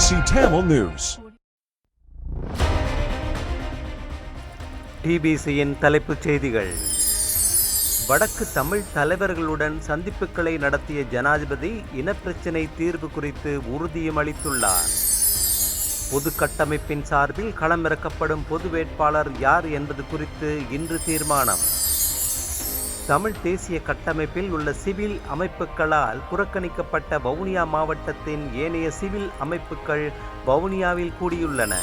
TBC Tamil News. டிபிசியின் தலைப்புச் செய்திகள். வடக்கு தமிழ் தலைவர்களுடன் சந்திப்புகளை நடத்திய ஜனாதிபதி இனப்பிரச்சினை தீர்வு குறித்து உறுதியும் அளித்துள்ளார். பொது கட்டமைப்பின் சார்பில் களமிறக்கப்படும் பொது வேட்பாளர் யார் என்பது குறித்து இன்று தீர்மானம். தமிழ் தேசிய கட்டமைப்பில் உள்ள சிவில் அமைப்புகளால் புறக்கணிக்கப்பட்ட வவுனியா மாவட்டத்தின் ஏனைய சிவில் அமைப்புகள் வவுனியாவில் கூடியுள்ளன.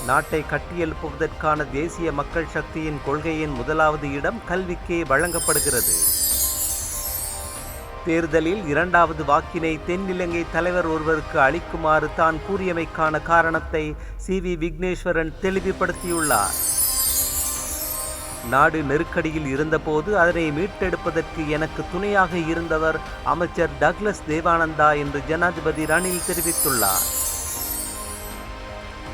நாட்டை கட்டியெழுப்புவதற்கான தேசிய மக்கள் சக்தியின் கொள்கையின் முதலாவது இடம் கல்விக்கே வழங்கப்படுகிறது. தேர்தலில் இரண்டாவது வாக்கினை தென்னிலங்கை தலைவர் ஒருவருக்கு அளிக்குமாறு தான் கூறியமைக்கான காரணத்தை சி.வி. விக்னேஸ்வரன் தெளிவுபடுத்தியுள்ளார். நாடு நெருக்கடியில் இருந்தபோது அதனை மீட்டெடுப்பதற்கு எனக்கு துணையாக இருந்தவர் அமைச்சர் டக்ளஸ் தேவானந்தா என்று ஜனாதிபதி ரணில் தெரிவித்துள்ளார்.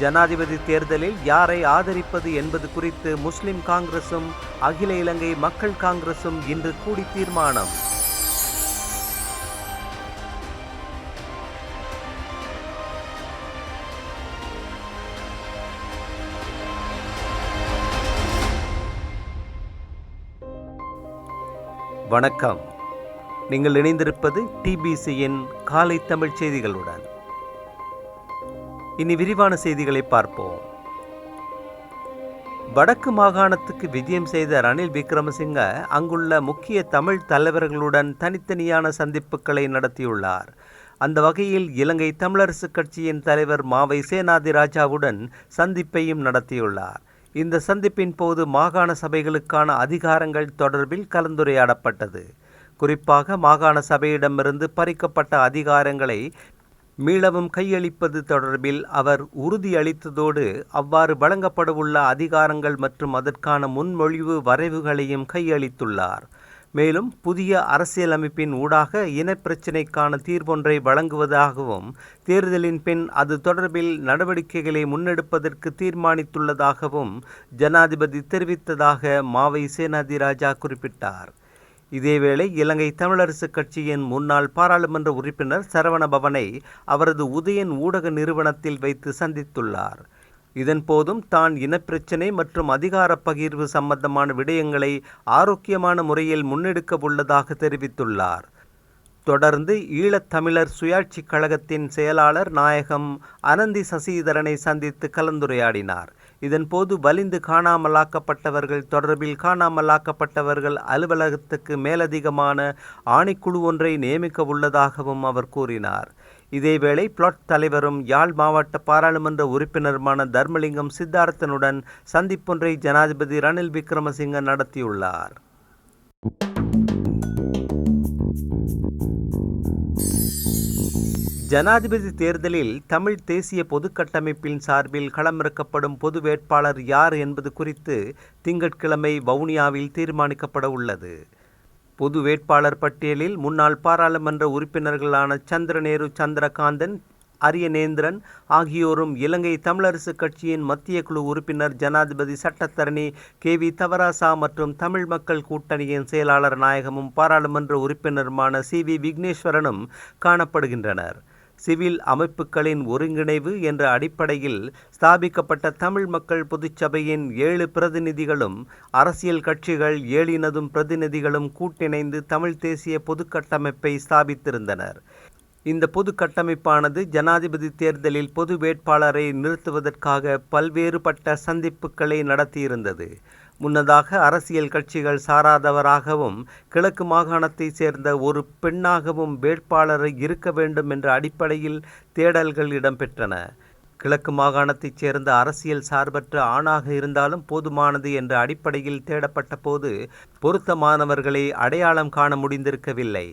ஜனாதிபதி தேர்தலில் யாரை ஆதரிப்பது என்பது குறித்து முஸ்லிம் காங்கிரசும் அகில இலங்கை மக்கள் காங்கிரசும் இன்று கூடி தீர்மானம். வணக்கம். நீங்கள் இணைந்திருப்பது டிபிசியின் காலை தமிழ் செய்திகளுடன். இனி விரிவான செய்திகளை பார்ப்போம். வடக்கு மாகாணத்துக்கு விஜயம் செய்த ரணில் விக்ரமசிங்க அங்குள்ள முக்கிய தமிழ் தலைவர்களுடன் தனித்தனியான சந்திப்புகளை நடத்தியுள்ளார். அந்த வகையில் இலங்கை தமிழரசு கட்சியின் தலைவர் மாவை சேனாதிராஜாவுடன் சந்திப்பையும் நடத்தியுள்ளார். இந்த சந்திப்பின் போது மாகாண சபைகளுக்கான அதிகாரங்கள் தொடர்பில் கலந்துரையாடப்பட்டது. குறிப்பாக மாகாண சபையிடமிருந்து பறிக்கப்பட்ட அதிகாரங்களை மீளவும் கையளிப்பது தொடர்பில் அவர் உறுதியளித்ததோடு அவ்வாறு வழங்கப்படவுள்ள அதிகாரங்கள் மற்றும் அதற்கான முன்மொழிவு வரைவுகளையும் கையளித்துள்ளார். மேலும் புதிய அரசியலமைப்பின் ஊடாக இனப்பிரச்சினைக்கான தீர்வொன்றை வழங்குவதாகவும் தேர்தலின் பின் அது தொடர்பில் நடவடிக்கைகளை முன்னெடுப்பதற்கு தீர்மானித்துள்ளதாகவும் ஜனாதிபதி தெரிவித்ததாக மாவை சேனாதிராஜா குறிப்பிட்டார். இதேவேளை இலங்கை தமிழரசு கட்சியின் முன்னாள் பாராளுமன்ற உறுப்பினர் சரவணபவனை அவரது உதயன் ஊடக நிறுவனத்தில் வைத்து சந்தித்துள்ளார். இதன்போதும் தான் இனப்பிரச்சினை மற்றும் அதிகார பகிர்வு சம்பந்தமான விடயங்களை ஆரோக்கியமான முறையில் முன்னெடுக்க உள்ளதாக தெரிவித்துள்ளார். தொடர்ந்து ஈழத்தமிழர் சுயாட்சி கழகத்தின் செயலாளர் நாயகம் அனந்தி சசிதரனை சந்தித்து கலந்துரையாடினார். இதன்போது வலிந்து காணாமலாக்கப்பட்டவர்கள் தொடர்பில் காணாமலாக்கப்பட்டவர்கள் அலுவலகத்துக்கு மேலதிகமான ஆணைக்குழு ஒன்றை நியமிக்க உள்ளதாகவும் அவர் கூறினார். இதேவேளை பிளாட் தலைவரும் யாழ் மாவட்ட பாராளுமன்ற உறுப்பினருமான தர்மலிங்கம் சித்தார்த்தனுடன் சந்திப்பொன்றை ஜனாதிபதி ரணில் விக்ரமசிங்க நடத்தியுள்ளார். ஜனாதிபதி தேர்தலில் தமிழ் தேசிய பொது கட்டமைப்பின் சார்பில் களமிறக்கப்படும் பொது வேட்பாளர் யார் என்பது குறித்து திங்கட்கிழமை வவுனியாவில் தீர்மானிக்கப்பட உள்ளது. பொது வேட்பாளர் பட்டியலில் முன்னாள் பாராளுமன்ற உறுப்பினர்களான சந்திரநேரு சந்திரகாந்தன், அரியநேந்திரன் ஆகியோரும் இலங்கை தமிழரசு கட்சியின் மத்திய குழு உறுப்பினர் ஜனாதிபதி சட்டத்தரணி கே.வி. தவராசா மற்றும் தமிழ் மக்கள் கூட்டணியின் செயலாளர் நாயகமும் பாராளுமன்ற உறுப்பினருமான சி.வி. விக்னேஸ்வரனும் காணப்படுகின்றனர். சிவில் அமைப்புகளின் ஒருங்கிணைவு என்ற அடிப்படையில் ஸ்தாபிக்கப்பட்ட தமிழ் மக்கள் பொதுச்சபையின் 7 பிரதிநிதிகளும் அரசியல் கட்சிகள் 7 பிரதிநிதிகளும் கூட்டிணைந்து தமிழ் தேசிய பொது கட்டமைப்பை ஸ்தாபித்திருந்தனர். இந்த பொது கட்டமைப்பானது ஜனாதிபதி தேர்தலில் பொது வேட்பாளரை நிறுத்துவதற்காக பல்வேறுபட்ட சந்திப்புகளை நடத்தியிருந்தது. முன்னதாக அரசியல் கட்சிகள் சாராதவராகவும் கிழக்கு மாகாணத்தைச் சேர்ந்த ஒரு பெண்ணாகவும் வேட்பாளர் இருக்க வேண்டும் என்ற அடிப்படையில் தேடல்கள் இடம்பெற்றன. கிழக்கு மாகாணத்தைச் சேர்ந்த அரசியல் சார்பற்ற ஆணாக இருந்தாலும் போதுமானது என்ற அடிப்படையில் தேடப்பட்ட போது பொருத்தமானவர்களை அடையாளம் காண முடிந்திருக்கவில்லை.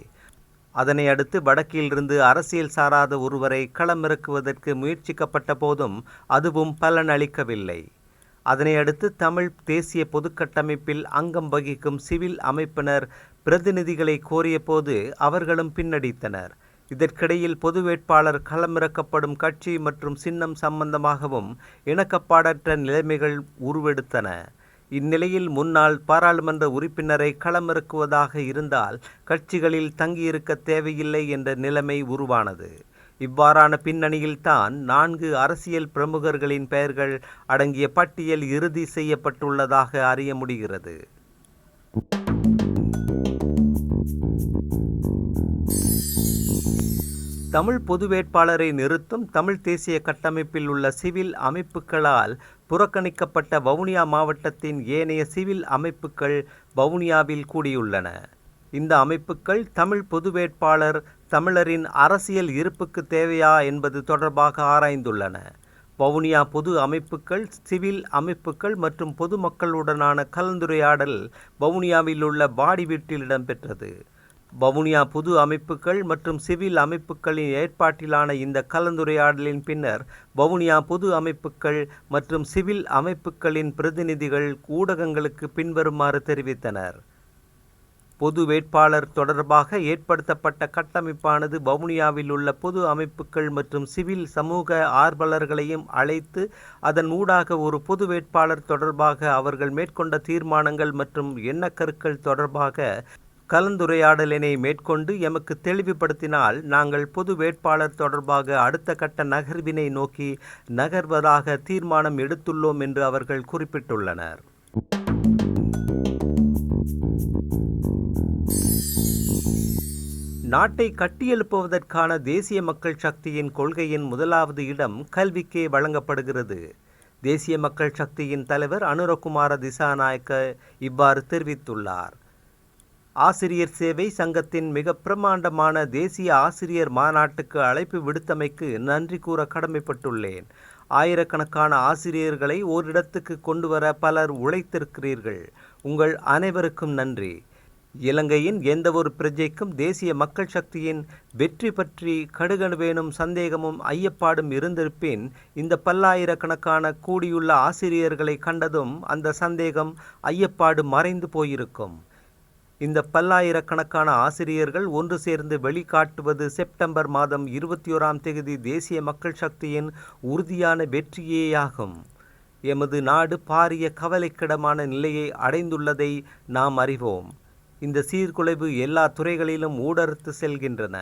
அதனை அடுத்து வடக்கிலிருந்து அரசியல் சாராத ஒருவரை களமிறக்குவதற்கு முயற்சிக்கப்பட்ட போதும் அதுவும் பலனளிக்கவில்லை. அதனை அடுத்து தமிழ் தேசிய பொதுக்கட்டமைப்பில் அங்கம் வகிக்கும் சிவில் அமைப்பினர் பிரதிநிதிகளை கோரிய போது அவர்களும் பின்னடித்தனர். இதற்கிடையில் பொது வேட்பாளர் களமிறக்கப்படும் கட்சி மற்றும் சின்னம் சம்பந்தமாகவும் இணக்கப்பாடற்ற நிலைமைகள் உருவெடுத்தன. இந்நிலையில் முன்னாள் பாராளுமன்ற உறுப்பினரை களமிறக்குவதாக இருந்தால் கட்சிகளில் தங்கியிருக்க தேவையில்லை என்ற நிலைமை உருவானது. இவ்வாறான பின்னணியில்தான் 4 அரசியல் பிரமுகர்களின் பெயர்கள் அடங்கிய பட்டியல் இறுதி செய்யப்பட்டுள்ளதாக அறிய முடிகிறது. தமிழ் பொது வேட்பாளரை நிறுத்தும் தமிழ் தேசிய கட்டமைப்பில் உள்ள சிவில் அமைப்புகளால் புறக்கணிக்கப்பட்ட வவுனியா மாவட்டத்தின் ஏனைய சிவில் அமைப்புகள் வவுனியாவில் கூடியுள்ளன. இந்த அமைப்புகள் தமிழ் பொது வேட்பாளர் தமிழரின் அரசியல் இருப்புக்கு தேவையா என்பது தொடர்பாக ஆராய்ந்துள்ளன. வவுனியா பொது அமைப்புகள், சிவில் அமைப்புகள் மற்றும் பொதுமக்களுடனான கலந்துரையாடல் வவுனியாவில் உள்ள பாடி வீட்டில் இடம்பெற்றது. வவுனியா பொது அமைப்புகள் மற்றும் சிவில் அமைப்புகளின் ஏற்பாட்டிலான இந்த கலந்துரையாடலின் பின்னர் வவுனியா பொது அமைப்புகள் மற்றும் சிவில் அமைப்புகளின் பிரதிநிதிகள் ஊடகங்களுக்கு பின்வருமாறு தெரிவித்தனர். பொது வேட்பாளர் தொடர்பாக ஏற்படுத்தப்பட்ட கட்டமைப்பானது வவுனியாவில் உள்ள பொது அமைப்புகள் மற்றும் சிவில் சமூக ஆர்வலர்களையும் அழைத்து அதன் ஊடாக ஒரு பொது வேட்பாளர் தொடர்பாக அவர்கள் மேற்கொண்ட தீர்மானங்கள் மற்றும் எண்ணக்கருக்கள் தொடர்பாக கலந்துரையாடலினை மேற்கொண்டு எமக்கு தெளிவுபடுத்தினால் நாங்கள் பொது வேட்பாளர் தொடர்பாக அடுத்த கட்ட நகர்வினை நோக்கி நகர்வதாக தீர்மானம் எடுத்துள்ளோம் என்று அவர்கள் குறிப்பிட்டுள்ளனர். நாட்டை கட்டியெழுப்புவதற்கான தேசிய மக்கள் சக்தியின் கொள்கையின் முதலாவது இடம் கல்விக்கே வழங்கப்படுகிறது. தேசிய மக்கள் சக்தியின் தலைவர் அனுரகுமார திசாநாயக்க இவ்வாறு தெரிவித்துள்ளார். ஆசிரியர் சேவை சங்கத்தின் மிக பிரமாண்டமான தேசிய ஆசிரியர் மாநாட்டுக்கு அழைப்பு விடுத்தமைக்கு நன்றி கூற கடமைப்பட்டுள்ளேன். ஆயிரக்கணக்கான ஆசிரியர்களை ஓரிடத்துக்கு கொண்டு வர பலர் உழைத்திருக்கிறீர்கள். உங்கள் அனைவருக்கும் நன்றி. இலங்கையின் எந்தவொரு பிரஜைக்கும் தேசிய மக்கள் சக்தியின் வெற்றி பற்றி கடுகடுவேனும் சந்தேகமும் ஐயப்பாடும் இருந்திருப்பின் இந்த பல்லாயிரக்கணக்கான கூடியுள்ள ஆசிரியர்களை கண்டதும் அந்த சந்தேகம் ஐயப்பாடு மறைந்து போயிருக்கும். இந்த பல்லாயிரக்கணக்கான ஆசிரியர்கள் ஒன்று சேர்ந்து வெளிக்காட்டுவது செப்டம்பர் மாதம் 21ஆம் தேதி தேசிய மக்கள் சக்தியின் உறுதியான வெற்றியேயாகும். எமது நாடு பாரிய கவலைக்கிடமான நிலையை அடைந்துள்ளதை நாம் அறிவோம். இந்த சீர்குலைவு எல்லா துறைகளிலும் ஊடறுத்து செல்கின்றன.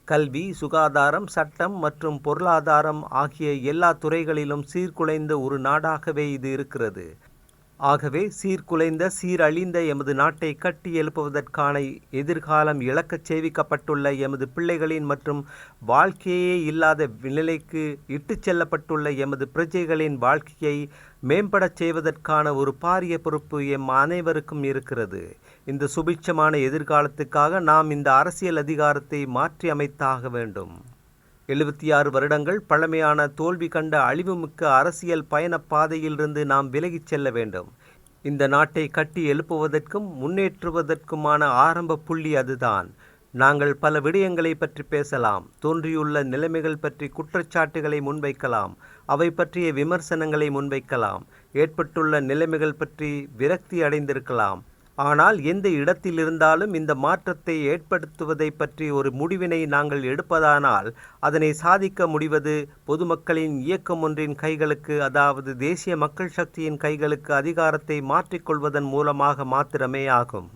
கல்வி, சுகாதாரம், சட்டம் மற்றும் பொருளாதாரம் ஆகிய எல்லா துறைகளிலும் சீர்குலைந்த ஒரு நாடாகவே இது இருக்கிறது. ஆகவே சீர்குலைந்த சீரழிந்த எமது நாட்டை கட்டி எழுப்புவதற்கான எதிர்காலம் இழக்கச் செய்விக்கப்பட்டுள்ள எமது பிள்ளைகளின் மற்றும் வாழ்க்கையே இல்லாத நிலைக்கு இட்டுச் செல்லப்பட்டுள்ள எமது பிரஜைகளின் வாழ்க்கையை மேம்படச் செய்வதற்கான ஒரு பாரிய பொறுப்பு எம் அனைவருக்கும் இருக்கிறது. இந்த சுபிட்சமான எதிர்காலத்துக்காக நாம் இந்த அரசியல் அதிகாரத்தை மாற்றி அமைத்தாக வேண்டும். 76 வருடங்கள் பழமையான தோல்வி கண்ட அழிவுமிக்க அரசியல் பயண பாதையிலிருந்து நாம் விலகிச் செல்ல வேண்டும். இந்த நாட்டை கட்டி எழுப்புவதற்கும் முன்னேற்றுவதற்குமான ஆரம்ப புள்ளி அதுதான். நாங்கள் பல விடயங்களை பற்றி பேசலாம். தோன்றியுள்ள நிலைமைகள் பற்றி குற்றச்சாட்டுகளை முன்வைக்கலாம். அவை பற்றிய விமர்சனங்களை முன்வைக்கலாம். ஏற்பட்டுள்ள நிலைமைகள் பற்றி விரக்தி அடைந்திருக்கலாம். ஆனால் எந்த இடத்தில் இருந்தாலும் இந்த மாற்றத்தை ஏற்படுத்துவதை பற்றி ஒரு முடிவினை நாங்கள் எடுப்பதானால் அதனை சாதிக்க முடிவது பொதுமக்களின் இயக்கம் ஒன்றின் கைகளுக்கு, அதாவது தேசிய மக்கள் சக்தியின் கைகளுக்கு அதிகாரத்தை மாற்றிக்கொள்வதன் மூலமாக மாத்திரமே ஆகும்.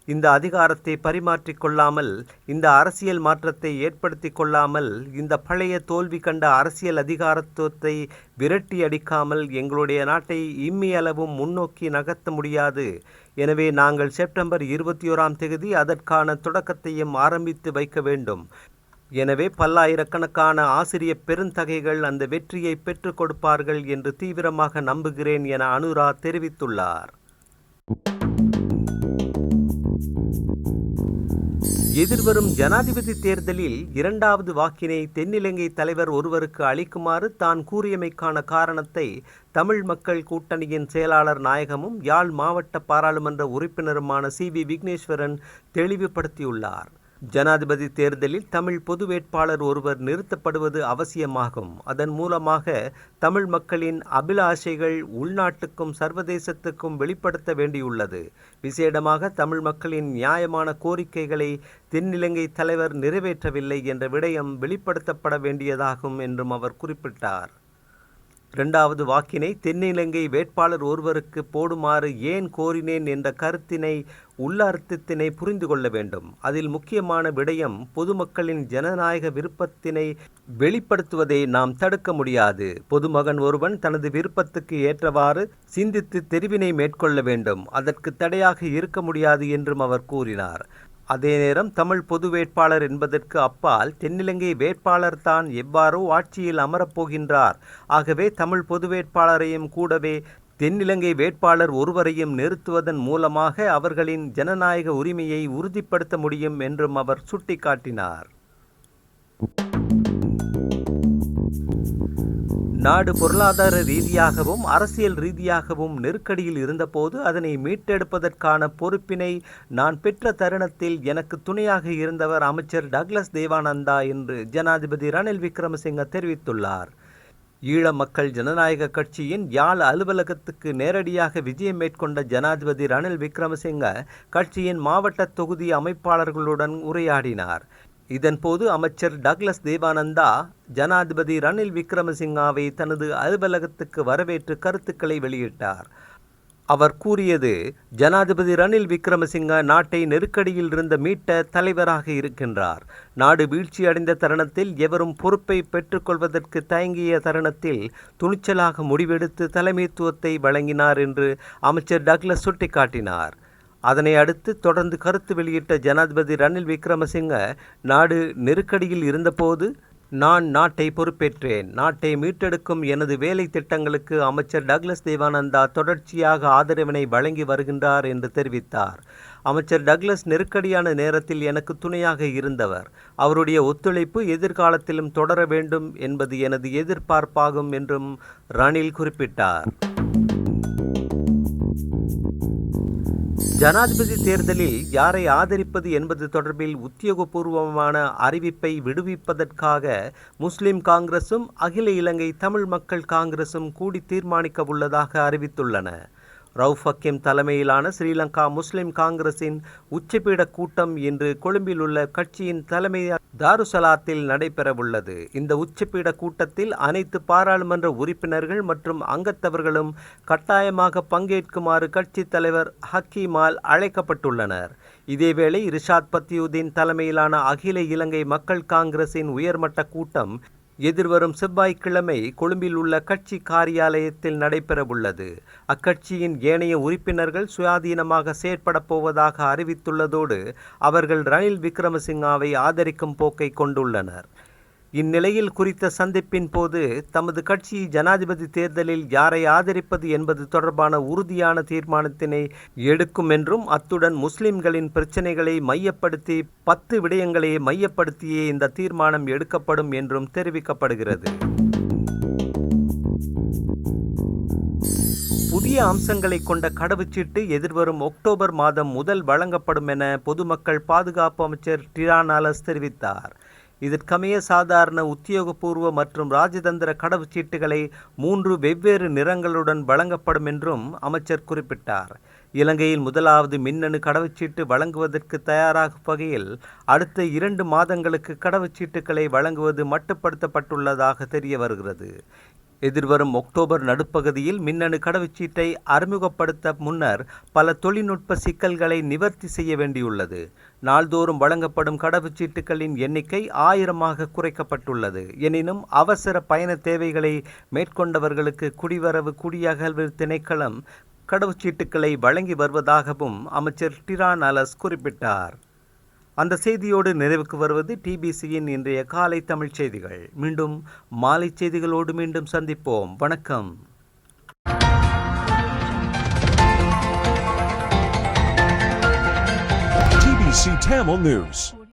இந்த அதிகாரத்தை பரிமாற்றிக் கொள்ளாமல், இந்த அரசியல் மாற்றத்தை ஏற்படுத்தி கொள்ளாமல், இந்த பழைய தோல்வி கண்ட அரசியல் அதிகாரத்துவத்தை விரட்டி அடிக்காமல் எங்களுடைய நாட்டை இம்மியளவும் முன்னோக்கி நகர்த்த முடியாது. எனவே நாங்கள் செப்டம்பர் 21ஆம் தேதி அதற்கான தொடக்கத்தையும் ஆரம்பித்து வைக்க வேண்டும். எனவே பல்லாயிரக்கணக்கான ஆசிரிய பெருந்தகைகள் அந்த வெற்றியை பெற்றுக் கொடுப்பார்கள் என்று தீவிரமாக நம்புகிறேன் என அனுரா தெரிவித்துள்ளார். எதிர்வரும் ஜனாதிபதி தேர்தலில் 2வது வாக்கினை தென்னிலங்கை தலைவர் ஒருவருக்கு அளிக்குமாறு தான் கூறியமைக்கான காரணத்தை தமிழ் மக்கள் கூட்டணியின் செயலாளர் நாயகமும் யாழ் மாவட்ட பாராளுமன்ற உறுப்பினருமான சி.வி. விக்னேஸ்வரன் தெளிவுபடுத்தியுள்ளார். ஜனாதிபதி தேர்தலில் தமிழ் பொது வேட்பாளர் ஒருவர் நிறுத்தப்படுவது அவசியமாகும். அதன் மூலமாக தமிழ் மக்களின் அபிலாஷைகள் உள்நாட்டுக்கும் சர்வதேசத்துக்கும் வெளிப்படுத்த வேண்டியுள்ளது. விசேடமாக தமிழ் மக்களின் நியாயமான கோரிக்கைகளை தென்னிலங்கை தலைவர் நிறைவேற்றவில்லை என்ற விடயம் வெளிப்படுத்தப்பட வேண்டியதாகும் என்றும் அவர் குறிப்பிட்டார். இரண்டாவது வாக்கினை தென்னிலங்கை வேட்பாளர் ஒருவருக்கு போடுமாறு ஏன் கோரினேன் என்ற கருத்தினை உள்ளார்த்தத்தினை புரிந்து கொள்ள வேண்டும். அதில் முக்கியமான விடயம் பொதுமக்களின் ஜனநாயக விருப்பத்தினை வெளிப்படுத்துவதை நாம் தடுக்க முடியாது. பொதுமகன் ஒருவன் தனது விருப்பத்துக்கு ஏற்றவாறு சிந்தித்து தெரிவினை மேற்கொள்ள வேண்டும். அதற்கு தடையாக இருக்க முடியாது என்றும் அவர் கூறினார். அதே நேரம் தமிழ் பொது வேட்பாளர் என்பதற்கு அப்பால் தென்னிலங்கை வேட்பாளர் தான் எவ்வாறோ ஆட்சியில் அமரப்போகின்றார். ஆகவே தமிழ் பொது வேட்பாளரையும் கூடவே தென்னிலங்கை வேட்பாளர் ஒருவரையும் நிறுத்துவதன் மூலமாக அவர்களின் ஜனநாயக உரிமையை உறுதிப்படுத்த முடியும் என்றும் அவர் சுட்டிக்காட்டினார். நாடு பொருளாதார ரீதியாகவும் அரசியல் ரீதியாகவும் நெருக்கடியில் இருந்தபோது அதனை மீட்டெடுப்பதற்கான பொறுப்பினை நான் பெற்ற தருணத்தில் எனக்கு துணையாக இருந்தவர் அமைச்சர் டக்ளஸ் தேவானந்தா என்று ஜனாதிபதி ரணில் விக்ரமசிங்க தெரிவித்துள்ளார். ஈழ மக்கள் ஜனநாயக கட்சியின் யாழ் அலுவலகத்துக்கு நேரடியாக விஜயம் மேற்கொண்ட ஜனாதிபதி ரணில் விக்ரமசிங்க கட்சியின் மாவட்ட தொகுதி அமைப்பாளர்களுடன் உரையாடினார். இதன்போது அமைச்சர் டக்ளஸ் தேவானந்தா ஜனாதிபதி ரணில் விக்ரமசிங்காவை தனது அலுவலகத்துக்கு வரவேற்று கருத்துக்களை வெளியிட்டார். அவர் கூறியது, ஜனாதிபதி ரணில் விக்ரமசிங்க நாட்டை நெருக்கடியில் இருந்த மீட்ட தலைவராக இருக்கின்றார். நாடு வீழ்ச்சியடைந்த தருணத்தில் எவரும் பொறுப்பை பெற்றுக்கொள்வதற்கு தயங்கிய தருணத்தில் துணிச்சலாக முடிவெடுத்து தலைமைத்துவத்தை வழங்கினார் என்று அமைச்சர் டக்ளஸ் சுட்டிக்காட்டினார். அதனை அடுத்து தொடர்ந்து கருத்து வெளியிட்ட ஜனாதிபதி ரணில் விக்ரமசிங்க, நாடு நெருக்கடியில் இருந்தபோது நான் நாட்டை பொறுப்பேற்றேன். நாட்டை மீட்டெடுக்கும் எனது வேலை திட்டங்களுக்கு அமைச்சர் டக்ளஸ் தேவானந்தா தொடர்ச்சியாக ஆதரவினை வழங்கி வருகின்றார் என்று தெரிவித்தார். அமைச்சர் டக்ளஸ் நெருக்கடியான நேரத்தில் எனக்கு துணையாக இருந்தவர். அவருடைய ஒத்துழைப்பு எதிர்காலத்திலும் தொடர வேண்டும் என்பது எனது எதிர்பார்ப்பாகும் என்றும் ரணில் குறிப்பிட்டார். ஜனாதிபதி தேர்தலில் யாரை ஆதரிப்பது என்பது தொடர்பில் உத்தியோகபூர்வமான அறிவிப்பை விடுவிப்பதற்காக முஸ்லிம் காங்கிரசும் அகில இலங்கை தமிழ் மக்கள் காங்கிரசும் கூடி தீர்மானிக்க உள்ளதாக அறிவித்துள்ளன. ரவுஃப் ஹக்கீம் தலைமையிலான ஸ்ரீலங்கா முஸ்லிம் காங்கிரசின் உச்சபீட கூட்டம் இன்று கொழும்பில் உள்ள கட்சியின் தலைமை தாருசலாத்தில் நடைபெறவுள்ளது. இந்த உச்சபீட கூட்டத்தில் அனைத்து பாராளுமன்ற உறுப்பினர்கள் மற்றும் அங்கத்தவர்களும் கட்டாயமாக பங்கேற்குமாறு கட்சி தலைவர் ஹக்கீமால் அழைக்கப்பட்டுள்ளனர். இதேவேளை ரிஷாத் பத்தியுதீன் தலைமையிலான அகில இலங்கை மக்கள் காங்கிரசின் உயர்மட்ட கூட்டம் எதிர்வரும் செவ்வாய்க்கிழமை கொழும்பில் உள்ள கட்சி காரியாலயத்தில் நடைபெறவுள்ளது. அக்கட்சியின் ஏனைய உறுப்பினர்கள் சுயாதீனமாக செயற்படப் போவதாக அறிவித்துள்ளதோடு அவர்கள் ரணில் விக்ரமசிங்காவை ஆதரிக்கும் போக்கை கொண்டுள்ளனர். இந்நிலையில் குறித்த சந்திப்பின் போது தமது கட்சி ஜனாதிபதி தேர்தலில் யாரை ஆதரிப்பது என்பது தொடர்பான உறுதியான தீர்மானத்தினை எடுக்கும் என்றும் அத்துடன் முஸ்லிம்களின் பிரச்சினைகளை மையப்படுத்தி 10 விடயங்களை மையப்படுத்தியே இந்த தீர்மானம் எடுக்கப்படும் என்றும் தெரிவிக்கப்படுகிறது. புதிய அம்சங்களை கொண்ட கடவுச்சீட்டு எதிர்வரும் அக்டோபர் மாதம் முதல் வழங்கப்படும் என பொதுமக்கள் பாதுகாப்பு அமைச்சர் டிரானாலஸ் தெரிவித்தார். இதற்கமைய சாதாரண உத்தியோகபூர்வ மற்றும் ராஜதந்திர கடவுச்சீட்டுகளை 3 வெவ்வேறு நிறங்களுடன் வழங்கப்படும் என்றும் அமைச்சர் குறிப்பிட்டார். இலங்கையில் முதலாவது மின்னணு கடவுச்சீட்டு வழங்குவதற்கு தயாராகும் வகையில் அடுத்த 2 மாதங்களுக்கு கடவுச்சீட்டுகளை வழங்குவது மட்டுப்படுத்தப்பட்டுள்ளதாக தெரிய வருகிறது. எதிர்வரும் அக்டோபர் நடுப்பகுதியில் மின்னணு கடவுச்சீட்டை அறிமுகப்படுத்த முன்னர் பல தொழில்நுட்ப சிக்கல்களை நிவர்த்தி செய்ய வேண்டியுள்ளது. நாள்தோறும் வழங்கப்படும் கடவுச்சீட்டுகளின் எண்ணிக்கை 1000ஆக குறைக்கப்பட்டுள்ளது. எனினும் அவசர பயண தேவைகளை மேற்கொண்டவர்களுக்கு குடிவரவு குடியகல்வு திணைக்களம் கடவுச்சீட்டுகளை வழங்கி வருவதாகவும் அமைச்சர் டிரானாலஸ் குறிப்பிட்டார். அந்த செய்தியோடு நிறைவுக்கு வருவது டிபிசியின் இன்றைய காலை தமிழ் செய்திகள். மீண்டும் மாலை செய்திகளோடு மீண்டும் சந்திப்போம். வணக்கம். TBC Tamil News.